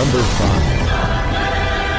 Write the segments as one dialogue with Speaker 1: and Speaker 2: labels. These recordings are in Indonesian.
Speaker 1: Number 5,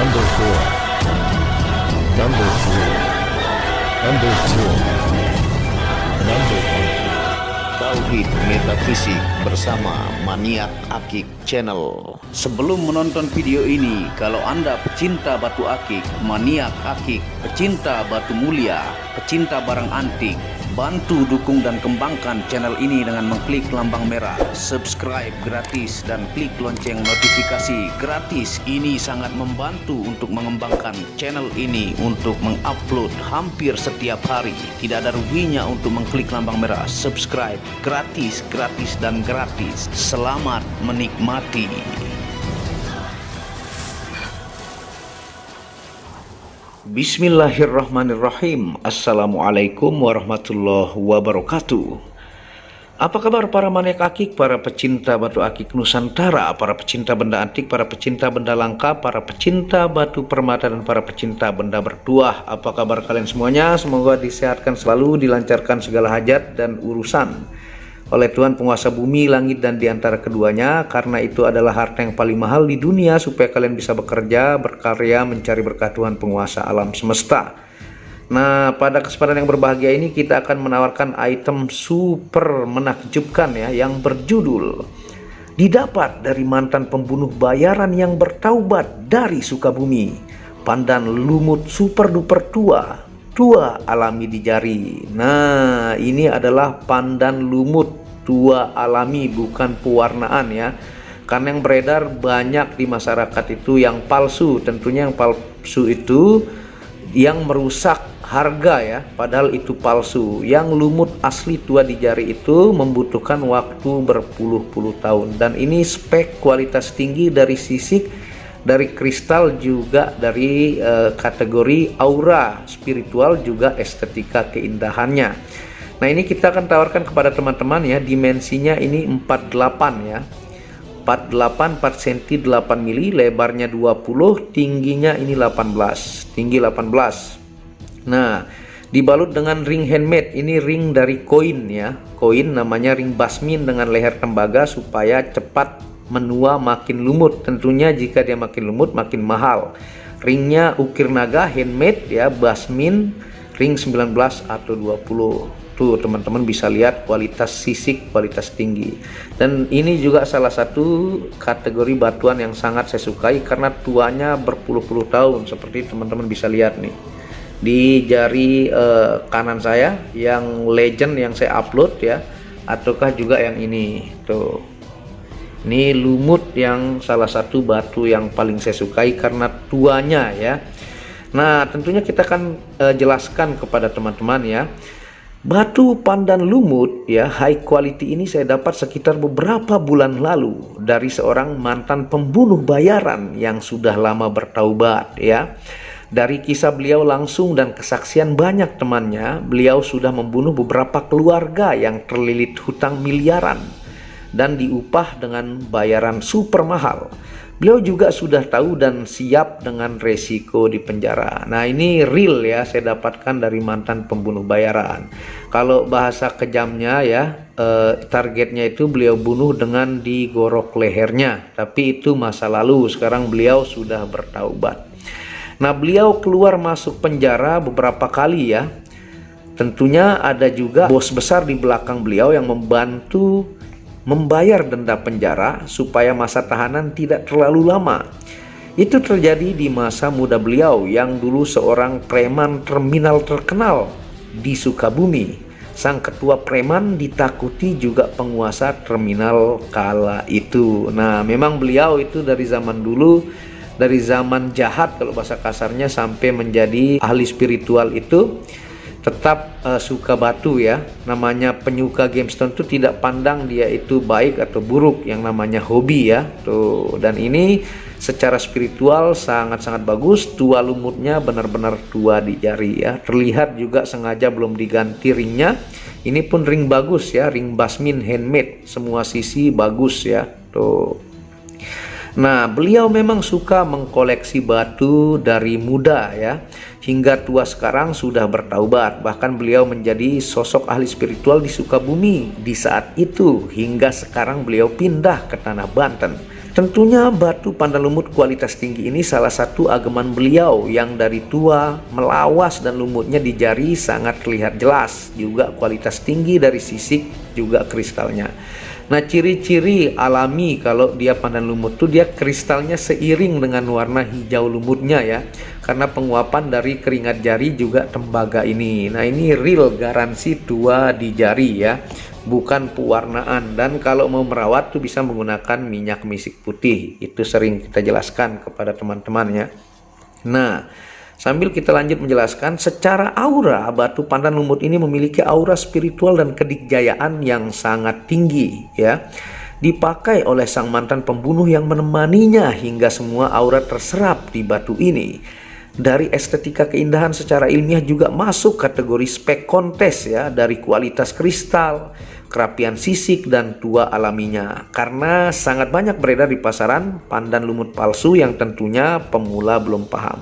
Speaker 1: Number 4, Number 3, Number 2, Number 1.
Speaker 2: Tauhid Metafisik bersama Maniak Akik Channel. Sebelum menonton video ini, kalau Anda pecinta batu akik, maniak akik, pecinta batu mulia, pecinta barang antik, bantu dukung dan kembangkan channel ini dengan mengklik lambang merah, subscribe gratis dan klik lonceng notifikasi gratis. Ini sangat membantu untuk mengembangkan channel ini untuk mengupload hampir setiap hari. Tidak ada ruginya untuk mengklik lambang merah, subscribe gratis, gratis dan gratis. Selamat menikmati. Bismillahirrahmanirrahim. Assalamualaikum warahmatullahi wabarakatuh. Apa kabar para maniak akik, para pecinta batu akik Nusantara, para pecinta benda antik, para pecinta benda langka, para pecinta batu permata, dan para pecinta benda bertuah? Apa kabar kalian semuanya? Semoga disehatkan selalu, dilancarkan segala hajat dan urusan oleh Tuhan penguasa bumi, langit, dan diantara keduanya, karena itu adalah harta yang paling mahal di dunia, supaya kalian bisa bekerja, berkarya, mencari berkat Tuhan penguasa alam semesta. Nah, pada kesempatan yang berbahagia ini kita akan menawarkan item super menakjubkan ya, yang berjudul didapat dari mantan pembunuh bayaran yang bertaubat dari Sukabumi. Pandan lumut super duper tua alami di jari. Nah, ini adalah pandan lumut tua alami, bukan pewarnaan ya. Karena yang beredar banyak di masyarakat itu yang palsu. Tentunya yang palsu itu yang merusak harga ya, padahal itu palsu. Yang lumut asli tua di jari itu membutuhkan waktu berpuluh-puluh tahun, dan ini spek kualitas tinggi dari sisik, dari kristal, juga dari kategori aura spiritual, juga estetika keindahannya. Nah, ini kita akan tawarkan kepada teman-teman ya. Dimensinya ini 48 ya, 48 4 cm 8 mili, lebarnya 20, tingginya ini 18, tinggi 18. Nah, dibalut dengan ring handmade. Ini ring dari koin ya, koin namanya ring basmin dengan leher tembaga supaya cepat menua makin lumut. Tentunya jika dia makin lumut makin mahal. Ringnya ukir naga handmade ya, basmin, ring 19 atau 20. Tuh teman-teman bisa lihat kualitas sisik, kualitas tinggi. Dan ini juga salah satu kategori batuan yang sangat saya sukai karena tuanya berpuluh-puluh tahun. Seperti teman-teman bisa lihat nih di jari kanan saya yang legend yang saya upload ya, ataukah juga yang ini tuh. Ini lumut yang salah satu batu yang paling saya sukai karena tuanya ya. Nah, tentunya kita akan jelaskan kepada teman-teman ya. Batu pandan lumut ya, high quality ini saya dapat sekitar beberapa bulan lalu dari seorang mantan pembunuh bayaran yang sudah lama bertaubat ya. Dari kisah beliau langsung dan kesaksian banyak temannya, beliau sudah membunuh beberapa keluarga yang terlilit hutang miliaran dan diupah dengan bayaran super mahal. Beliau juga sudah tahu dan siap dengan resiko di penjara. Nah, ini real ya, saya dapatkan dari mantan pembunuh bayaran. Kalau bahasa kejamnya ya, targetnya itu beliau bunuh dengan digorok lehernya. Tapi itu masa lalu, sekarang beliau sudah bertaubat. Nah, beliau keluar masuk penjara beberapa kali ya. Tentunya ada juga bos besar di belakang beliau yang membantu membayar denda penjara supaya masa tahanan tidak terlalu lama. Itu terjadi di masa muda beliau yang dulu seorang preman terminal terkenal di Sukabumi. Sang ketua preman ditakuti juga penguasa terminal kala itu. Nah, memang beliau itu dari zaman dulu, dari zaman jahat kalau bahasa kasarnya, sampai menjadi ahli spiritual itu tetap suka batu ya. Namanya penyuka gemstone itu tidak pandang dia itu baik atau buruk, yang namanya hobi ya tuh. Dan ini secara spiritual sangat-sangat bagus. Tua lumutnya benar-benar tua di jari ya, terlihat juga sengaja belum diganti ringnya. Ini pun ring bagus ya, ring basmin handmade, semua sisi bagus ya tuh. Nah, beliau memang suka mengkoleksi batu dari muda ya, hingga tua sekarang sudah bertaubat. Bahkan beliau menjadi sosok ahli spiritual di Sukabumi di saat itu, hingga sekarang beliau pindah ke tanah Banten. Tentunya batu pandan lumut kualitas tinggi ini salah satu ageman beliau yang dari tua, melawas dan lumutnya di jari sangat terlihat jelas. Juga kualitas tinggi dari sisik juga kristalnya. Nah, ciri-ciri alami kalau dia pandan lumut tuh dia kristalnya seiring dengan warna hijau lumutnya ya. Karena penguapan dari keringat jari juga tembaga ini. Nah, ini real garansi tua di jari ya. Bukan pewarnaan, dan kalau mau merawat tuh bisa menggunakan minyak misik putih. Itu sering kita jelaskan kepada teman-teman ya. Nah, sambil kita lanjut menjelaskan, secara aura batu pandan lumut ini memiliki aura spiritual dan kedikjayaan yang sangat tinggi ya. Dipakai oleh sang mantan pembunuh yang menemaninya hingga semua aura terserap di batu ini. Dari estetika keindahan secara ilmiah juga masuk kategori spek kontes ya, dari kualitas kristal, kerapian sisik dan tua alaminya. Karena sangat banyak beredar di pasaran pandan lumut palsu yang tentunya pemula belum paham.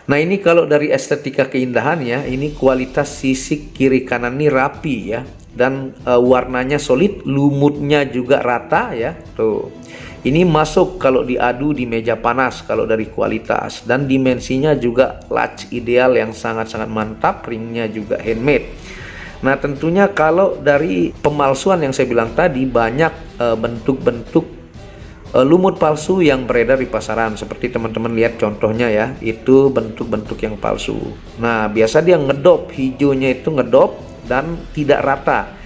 Speaker 2: Nah, ini kalau dari estetika keindahan ya, ini kualitas sisik kiri kanan ini rapi ya, dan warnanya solid, lumutnya juga rata ya. Tuh. Ini masuk kalau diadu di meja panas kalau dari kualitas, dan dimensinya juga latch ideal yang sangat-sangat mantap, ringnya juga handmade. Nah, tentunya kalau dari pemalsuan yang saya bilang tadi, banyak bentuk-bentuk lumut palsu yang beredar di pasaran. Seperti teman-teman lihat contohnya ya, itu bentuk-bentuk yang palsu. Nah, biasa dia ngedop, hijaunya itu ngedop dan tidak rata.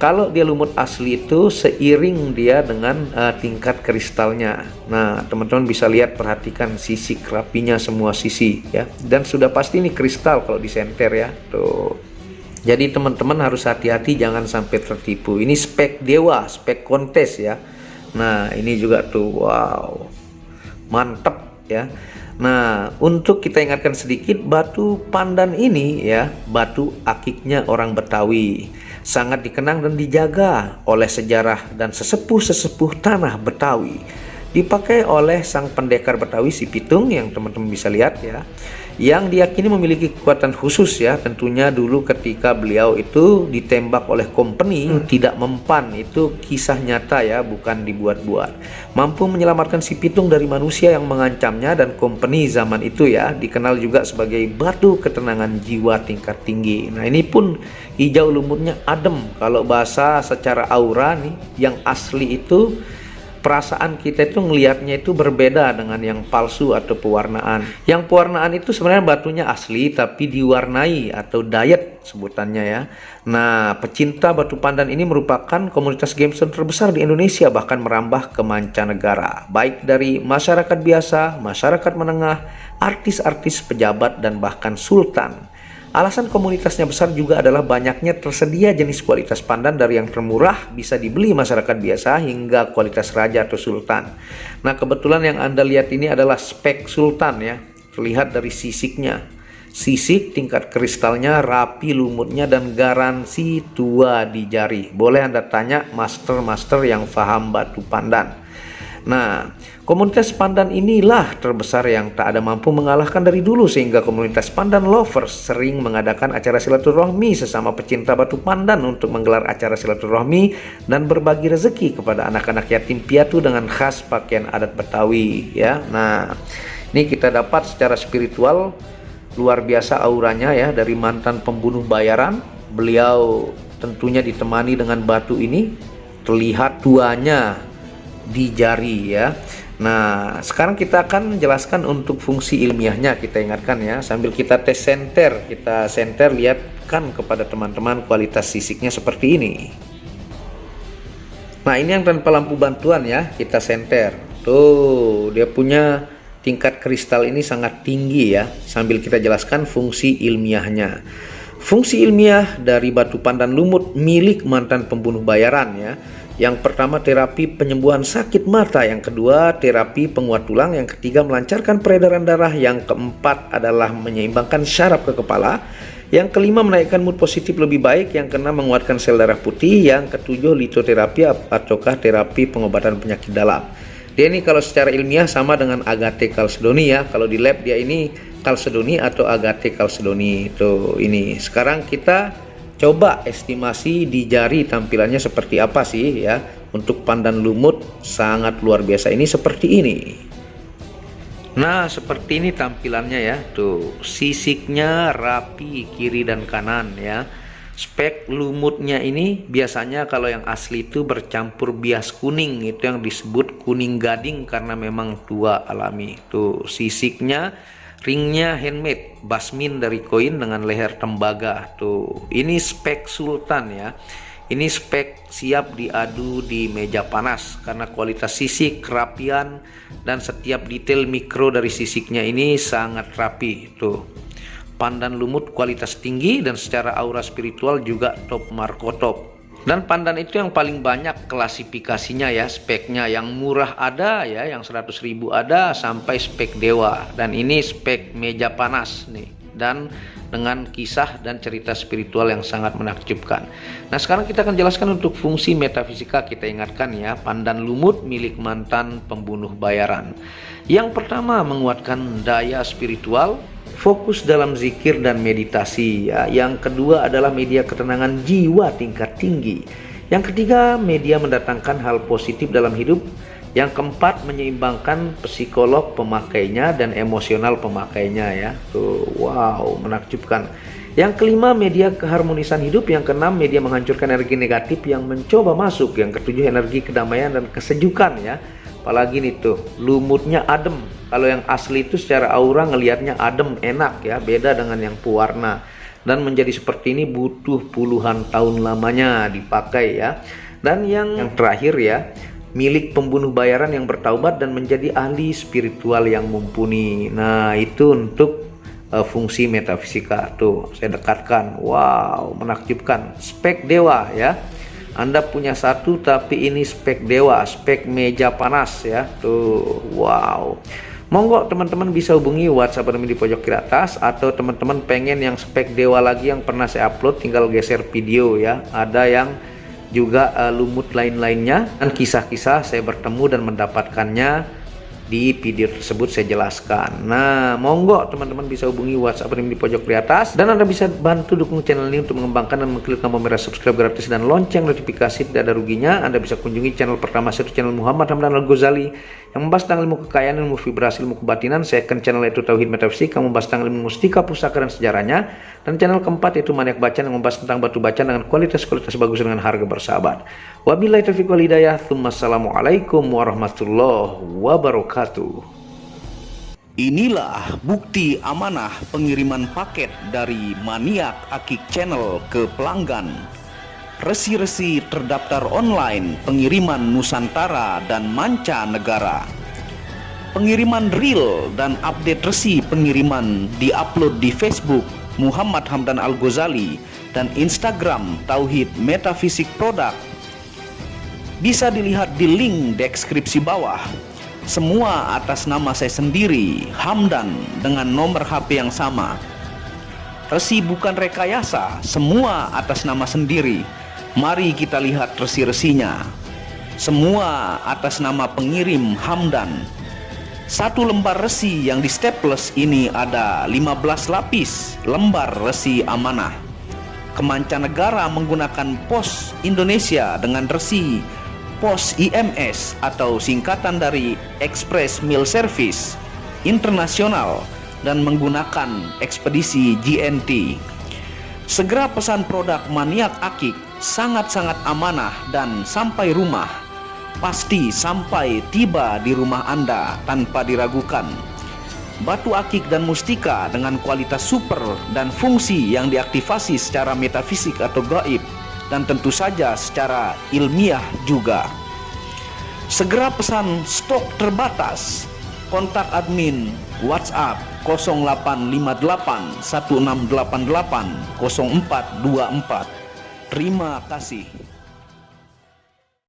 Speaker 2: Kalau dia lumut asli itu seiring dia dengan tingkat kristalnya. Nah, teman-teman bisa lihat, perhatikan sisik rapinya semua sisi ya. Dan sudah pasti ini kristal kalau disenter ya. Tuh. Jadi teman-teman harus hati-hati jangan sampai tertipu. Ini spek dewa, spek kontes ya. Nah, ini juga tuh wow. Mantap ya. Nah, untuk kita ingatkan sedikit, batu pandan ini ya, batu akiknya orang Betawi. Sangat dikenang dan dijaga oleh sejarah dan sesepuh-sesepuh tanah Betawi. Dipakai oleh sang pendekar Betawi si Pitung yang teman-teman bisa lihat ya, yang diyakini memiliki kekuatan khusus ya. Tentunya dulu ketika beliau itu ditembak oleh company tidak mempan, itu kisah nyata ya, bukan dibuat-buat. Mampu menyelamatkan si Pitung dari manusia yang mengancamnya, dan company zaman itu ya dikenal juga sebagai batu ketenangan jiwa tingkat tinggi. Nah, ini pun hijau lumutnya adem. Kalau bahasa secara aura nih, yang asli itu perasaan kita itu ngelihatnya itu berbeda dengan yang palsu atau pewarnaan. Yang pewarnaan itu sebenarnya batunya asli tapi diwarnai atau dyed sebutannya ya. Nah, pecinta batu pandan ini merupakan komunitas gemstone terbesar di Indonesia, bahkan merambah ke mancanegara. Baik dari masyarakat biasa, masyarakat menengah, artis-artis, pejabat, dan bahkan sultan. Alasan komunitasnya besar juga adalah banyaknya tersedia jenis kualitas pandan dari yang termurah bisa dibeli masyarakat biasa hingga kualitas raja atau sultan. Nah, kebetulan yang Anda lihat ini adalah spek sultan ya. Terlihat dari sisiknya. Sisik, tingkat kristalnya, rapi lumutnya, dan garansi tua di jari. Boleh Anda tanya master-master yang paham batu pandan. Nah, komunitas pandan inilah terbesar yang tak ada mampu mengalahkan dari dulu, sehingga komunitas pandan lovers sering mengadakan acara silaturahmi sesama pecinta batu pandan untuk menggelar acara silaturahmi dan berbagi rezeki kepada anak-anak yatim piatu dengan khas pakaian adat Betawi ya. Nah, ini kita dapat secara spiritual luar biasa auranya ya, dari mantan pembunuh bayaran. Beliau tentunya ditemani dengan batu ini, terlihat tuanya di jari ya. Nah, sekarang kita akan menjelaskan untuk fungsi ilmiahnya, kita ingatkan ya, sambil kita tes senter. Kita senter, lihatkan kepada teman-teman kualitas sisiknya seperti ini. Nah, ini yang tanpa lampu bantuan ya, kita senter. Tuh, dia punya tingkat kristal ini sangat tinggi ya. Sambil kita jelaskan fungsi ilmiahnya. Fungsi ilmiah dari batu pandan lumut milik mantan pembunuh bayaran ya. Yang pertama, terapi penyembuhan sakit mata. Yang kedua, terapi penguat tulang. Yang ketiga, melancarkan peredaran darah. Yang keempat adalah menyeimbangkan syaraf ke kepala. Yang kelima, menaikkan mood positif lebih baik. Yang keenam, menguatkan sel darah putih. Yang ketujuh, litoterapi ataukah terapi pengobatan penyakit dalam. Dia ini kalau secara ilmiah sama dengan Agate Chalcedony ya. Kalau di lab dia ini Chalcedony atau Agate Chalcedony. Tuh ini. Sekarang kita coba estimasi di jari tampilannya seperti apa sih ya. Untuk pandan lumut sangat luar biasa, ini seperti ini. Nah, seperti ini tampilannya ya. Tuh, sisiknya rapi kiri dan kanan ya. Spek lumutnya ini biasanya kalau yang asli itu bercampur bias kuning, itu yang disebut kuning gading karena memang tua alami. Tuh, sisiknya, ringnya handmade, basmin dari koin dengan leher tembaga. Tuh, ini spek sultan ya. Ini spek siap diadu di meja panas karena kualitas sisik, kerapian, dan setiap detail mikro dari sisiknya ini sangat rapi. Tuh, pandan lumut kualitas tinggi dan secara aura spiritual juga top markotop. Dan pandan itu yang paling banyak klasifikasinya ya, speknya. Yang murah ada ya, yang 100.000 ada sampai spek dewa. Dan ini spek meja panas nih. Dan dengan kisah dan cerita spiritual yang sangat menakjubkan. Nah, sekarang kita akan jelaskan untuk fungsi metafisika. Kita ingatkan ya, pandan lumut milik mantan pembunuh bayaran. Yang pertama, menguatkan daya spiritual, fokus dalam zikir dan meditasi ya. Yang kedua adalah media ketenangan jiwa tingkat tinggi. Yang ketiga, media mendatangkan hal positif dalam hidup. Yang keempat, menyeimbangkan psikolog pemakainya dan emosional pemakainya ya. Tuh, wow, menakjubkan. Yang kelima, media keharmonisan hidup. Yang keenam, media menghancurkan energi negatif yang mencoba masuk. Yang ketujuh, energi kedamaian dan kesejukan ya. Apalagi nih tuh, lumutnya adem. Kalau yang asli itu secara aura ngelihatnya adem, enak ya, beda dengan yang pewarna. Dan menjadi seperti ini butuh puluhan tahun lamanya dipakai ya. Dan yang terakhir ya, milik pembunuh bayaran yang bertaubat dan menjadi ahli spiritual yang mumpuni. Nah, itu untuk fungsi metafisika. Tuh, saya dekatkan. Wow, menakjubkan. Spek dewa ya. Anda punya satu tapi ini spek dewa, spek meja panas ya. Tuh, wow. Monggo teman-teman bisa hubungi WhatsApp admin di pojok kiri atas, atau teman-teman pengen yang spek dewa lagi yang pernah saya upload, tinggal geser video ya. Ada yang juga lumut lain-lainnya dan kisah-kisah saya bertemu dan mendapatkannya di video tersebut saya jelaskan. Nah, monggo teman-teman bisa hubungi WhatsApp di pojok kiri atas, dan Anda bisa bantu dukung channel ini untuk mengembangkan dan mengklik tombol merah subscribe gratis dan lonceng notifikasi, tidak ada ruginya. Anda bisa kunjungi channel pertama saya, channel Muhammad Hamdan Al-Ghazali, yang membahas tentang ilmu kekayaan, ilmu vibrasi, ilmu kebatinan. Second channel yaitu Tauhid Metafisik, yang membahas tentang ilmu mustika, pusaka, dan sejarahnya. Dan channel keempat yaitu Maniak Bacaan, yang membahas tentang batu bacaan dengan kualitas-kualitas bagus dengan harga bersahabat. Wabillahi taufiq wal hidayah. Assalamualaikum warahmatullahi wabarakatuh.
Speaker 3: Inilah bukti amanah pengiriman paket dari Maniak Akik Channel ke pelanggan. Resi-resi terdaftar online pengiriman Nusantara dan mancanegara. Pengiriman real dan update resi pengiriman diupload di Facebook Muhammad Hamdan Al-Ghazali dan Instagram Tauhid Metafisik Produk. Bisa dilihat di link deskripsi bawah. Semua atas nama saya sendiri, Hamdan, dengan nomor HP yang sama. Resi bukan rekayasa, semua atas nama sendiri. Mari kita lihat resi-resinya. Semua atas nama pengirim Hamdan. Satu lembar resi yang di staples ini ada 15 lapis lembar resi amanah. Kemancanegara menggunakan pos Indonesia dengan resi pos IMS atau singkatan dari Express Mail Service Internasional dan menggunakan ekspedisi GNT. Segera pesan produk Maniak Akik, sangat-sangat amanah dan sampai rumah. Pasti sampai tiba di rumah Anda tanpa diragukan. Batu akik dan mustika dengan kualitas super dan fungsi yang diaktifasi secara metafisik atau gaib, dan tentu saja secara ilmiah juga. Segera pesan, stok terbatas. Kontak admin WhatsApp 0858 1688 0424. Terima kasih.